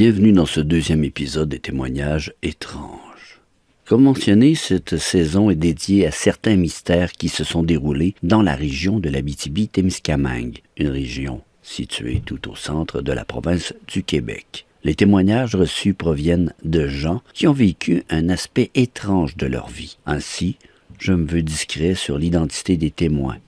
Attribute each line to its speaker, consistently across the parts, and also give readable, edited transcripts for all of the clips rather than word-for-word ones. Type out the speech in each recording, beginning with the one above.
Speaker 1: Bienvenue dans ce deuxième épisode des témoignages étranges. Comme mentionné, cette saison est dédiée à certains mystères qui se sont déroulés dans la région de l'Abitibi-Témiscamingue, une région située tout au centre de la province du Québec. Les témoignages reçus proviennent de gens qui ont vécu un aspect étrange de leur vie. Ainsi, je me veux discret sur l'identité des témoins.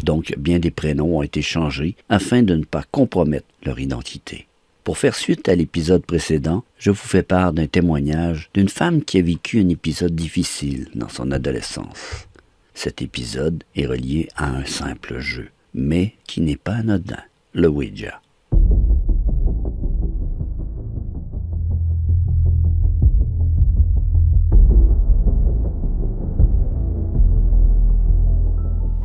Speaker 1: Donc, bien des prénoms ont été changés afin de ne pas compromettre leur identité. Pour faire suite à l'épisode précédent, je vous fais part d'un témoignage d'une femme qui a vécu un épisode difficile dans son adolescence. Cet épisode est relié à un simple jeu, mais qui n'est pas anodin, le Ouija.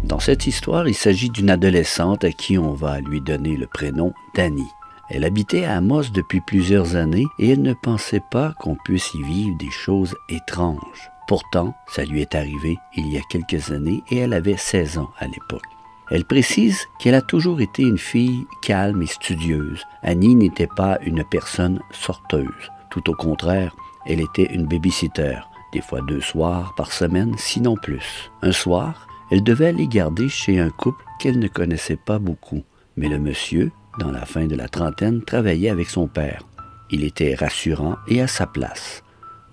Speaker 1: Dans cette histoire, il s'agit d'une adolescente à qui on va lui donner le prénom d'Annie. Elle habitait à Amos depuis plusieurs années et elle ne pensait pas qu'on puisse y vivre des choses étranges. Pourtant, ça lui est arrivé il y a quelques années et elle avait 16 ans à l'époque. Elle précise qu'elle a toujours été une fille calme et studieuse. Annie n'était pas une personne sorteuse. Tout au contraire, elle était une babysitter, des fois 2 soirs par semaine, sinon plus. Un soir, elle devait aller garder chez un couple qu'elle ne connaissait pas beaucoup. Mais le monsieur, dans la fin de la trentaine, travaillait avec son père. Il était rassurant et à sa place.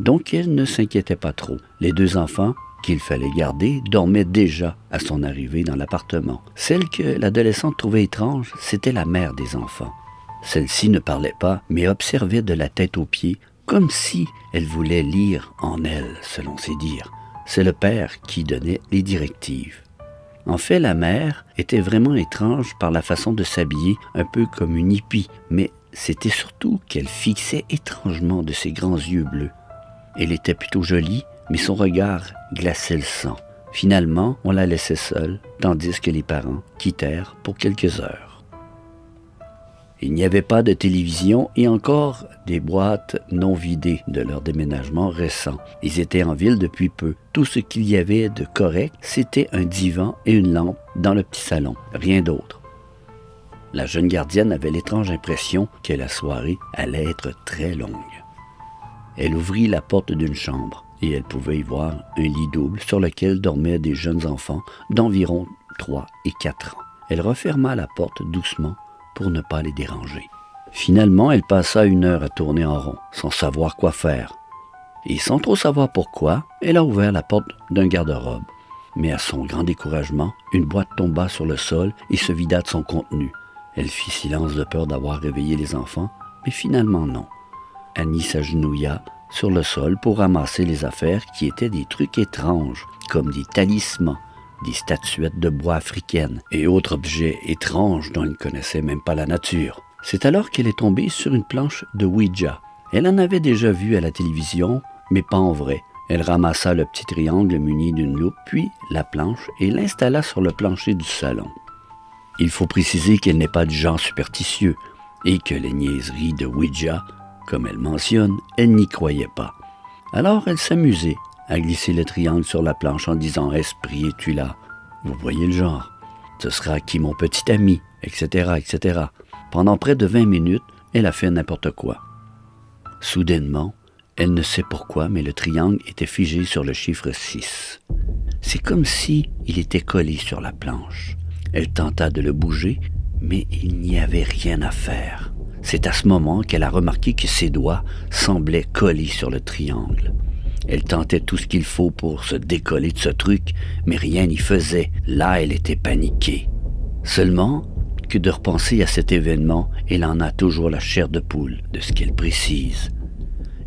Speaker 1: Donc elle ne s'inquiétait pas trop. Les 2 enfants qu'il fallait garder dormaient déjà à son arrivée dans l'appartement. Celle que l'adolescente trouvait étrange, c'était la mère des enfants. Celle-ci ne parlait pas, mais observait de la tête aux pieds, comme si elle voulait lire en elle, selon ses dires. C'est le père qui donnait les directives. En fait, la mère était vraiment étrange par la façon de s'habiller, un peu comme une hippie, mais c'était surtout qu'elle fixait étrangement de ses grands yeux bleus. Elle était plutôt jolie, mais son regard glaçait le sang. Finalement, on la laissait seule, tandis que les parents quittèrent pour quelques heures. Il n'y avait pas de télévision et encore des boîtes non vidées de leur déménagement récent. Ils étaient en ville depuis peu. Tout ce qu'il y avait de correct, c'était un divan et une lampe dans le petit salon. Rien d'autre. La jeune gardienne avait l'étrange impression que la soirée allait être très longue. Elle ouvrit la porte d'une chambre et elle pouvait y voir un lit double sur lequel dormaient des jeunes enfants d'environ 3 et 4 ans. Elle referma la porte doucement pour ne pas les déranger. Finalement, elle passa 1 heure à tourner en rond, sans savoir quoi faire. Et sans trop savoir pourquoi, elle a ouvert la porte d'un garde-robe. Mais à son grand découragement, une boîte tomba sur le sol et se vida de son contenu. Elle fit silence de peur d'avoir réveillé les enfants, mais finalement non. Annie s'agenouilla sur le sol pour ramasser les affaires qui étaient des trucs étranges, comme des talismans, des statuettes de bois africaines et autres objets étranges dont elle ne connaissait même pas la nature. C'est alors qu'elle est tombée sur une planche de Ouija. Elle en avait déjà vu à la télévision, mais pas en vrai. Elle ramassa le petit triangle muni d'une loupe, puis la planche et l'installa sur le plancher du salon. Il faut préciser qu'elle n'est pas du genre superstitieux et que les niaiseries de Ouija, comme elle mentionne, elle n'y croyait pas. Alors elle s'amusait à glisser le triangle sur la planche en disant « Esprit, es-tu là? » Vous voyez le genre. « Ce sera qui mon petit ami? » etc., etc. Pendant près de 20 minutes, elle a fait n'importe quoi. Soudainement, elle ne sait pourquoi, mais le triangle était figé sur le chiffre 6. C'est comme si il était collé sur la planche. Elle tenta de le bouger, mais il n'y avait rien à faire. C'est à ce moment qu'elle a remarqué que ses doigts semblaient collés sur le triangle. Elle tentait tout ce qu'il faut pour se décoller de ce truc, mais rien n'y faisait. Là, elle était paniquée. Seulement, que de repenser à cet événement, elle en a toujours la chair de poule de ce qu'elle précise.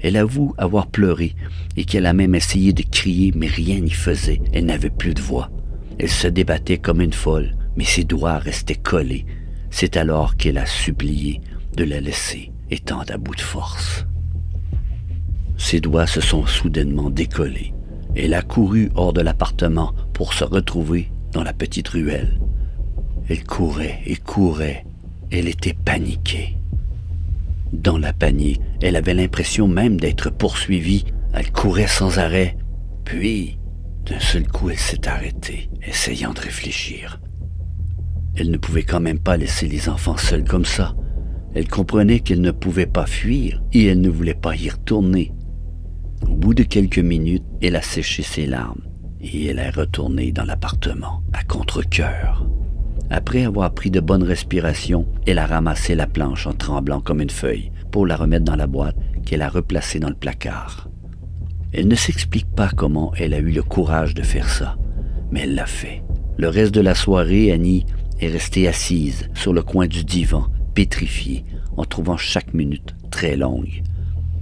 Speaker 1: Elle avoue avoir pleuré et qu'elle a même essayé de crier, mais rien n'y faisait. Elle n'avait plus de voix. Elle se débattait comme une folle, mais ses doigts restaient collés. C'est alors qu'elle a supplié de la laisser, étant à bout de force. Ses doigts se sont soudainement décollés. Elle a couru hors de l'appartement pour se retrouver dans la petite ruelle. Elle courait et courait. Elle était paniquée. Dans la panique, elle avait l'impression même d'être poursuivie. Elle courait sans arrêt. Puis, d'un seul coup, elle s'est arrêtée, essayant de réfléchir. Elle ne pouvait quand même pas laisser les enfants seuls comme ça. Elle comprenait qu'elle ne pouvait pas fuir et elle ne voulait pas y retourner. Au bout de quelques minutes, elle a séché ses larmes et elle est retournée dans l'appartement à contre-cœur. Après avoir pris de bonnes respirations, elle a ramassé la planche en tremblant comme une feuille pour la remettre dans la boîte qu'elle a replacée dans le placard. Elle ne s'explique pas comment elle a eu le courage de faire ça, mais elle l'a fait. Le reste de la soirée, Annie est restée assise sur le coin du divan, pétrifiée, en trouvant chaque minute très longue.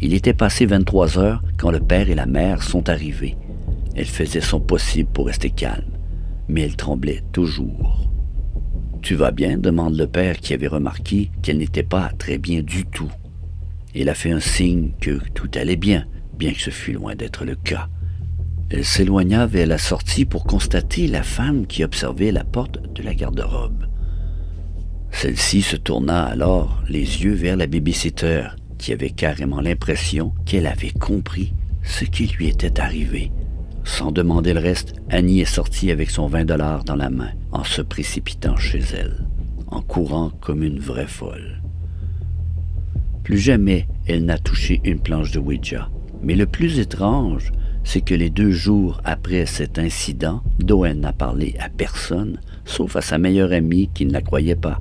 Speaker 1: Il était passé 23 heures quand le père et la mère sont arrivés. Elle faisait son possible pour rester calme, mais elle tremblait toujours. « Tu vas bien ?» demande le père qui avait remarqué qu'elle n'était pas très bien du tout. Elle a fait un signe que tout allait bien que ce fût loin d'être le cas. Elle s'éloigna vers la sortie pour constater la femme qui observait la porte de la garde-robe. Celle-ci se tourna alors les yeux vers la baby-sitter, qui avait carrément l'impression qu'elle avait compris ce qui lui était arrivé. Sans demander le reste, Annie est sortie avec son 20 $ dans la main, en se précipitant chez elle, en courant comme une vraie folle. Plus jamais elle n'a touché une planche de Ouija. Mais le plus étrange, c'est que les 2 jours après cet incident, dont elle n'a parlé à personne, sauf à sa meilleure amie qui ne la croyait pas.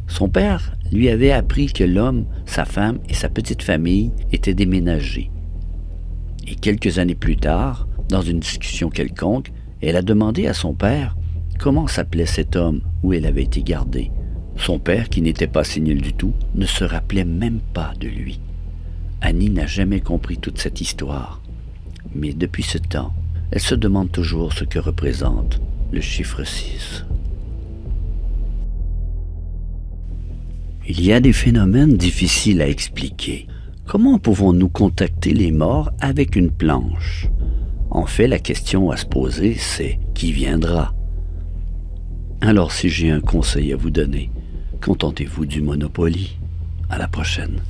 Speaker 1: Son père lui avait appris que l'homme, sa femme et sa petite famille étaient déménagés. Et quelques années plus tard, dans une discussion quelconque, elle a demandé à son père comment s'appelait cet homme où elle avait été gardée. Son père, qui n'était pas sénile du tout, ne se rappelait même pas de lui. Annie n'a jamais compris toute cette histoire, mais depuis ce temps, elle se demande toujours ce que représente le chiffre 6. Il y a des phénomènes difficiles à expliquer. Comment pouvons-nous contacter les morts avec une planche? En fait, la question à se poser, c'est qui viendra? Alors, si j'ai un conseil à vous donner, contentez-vous du Monopoly. À la prochaine.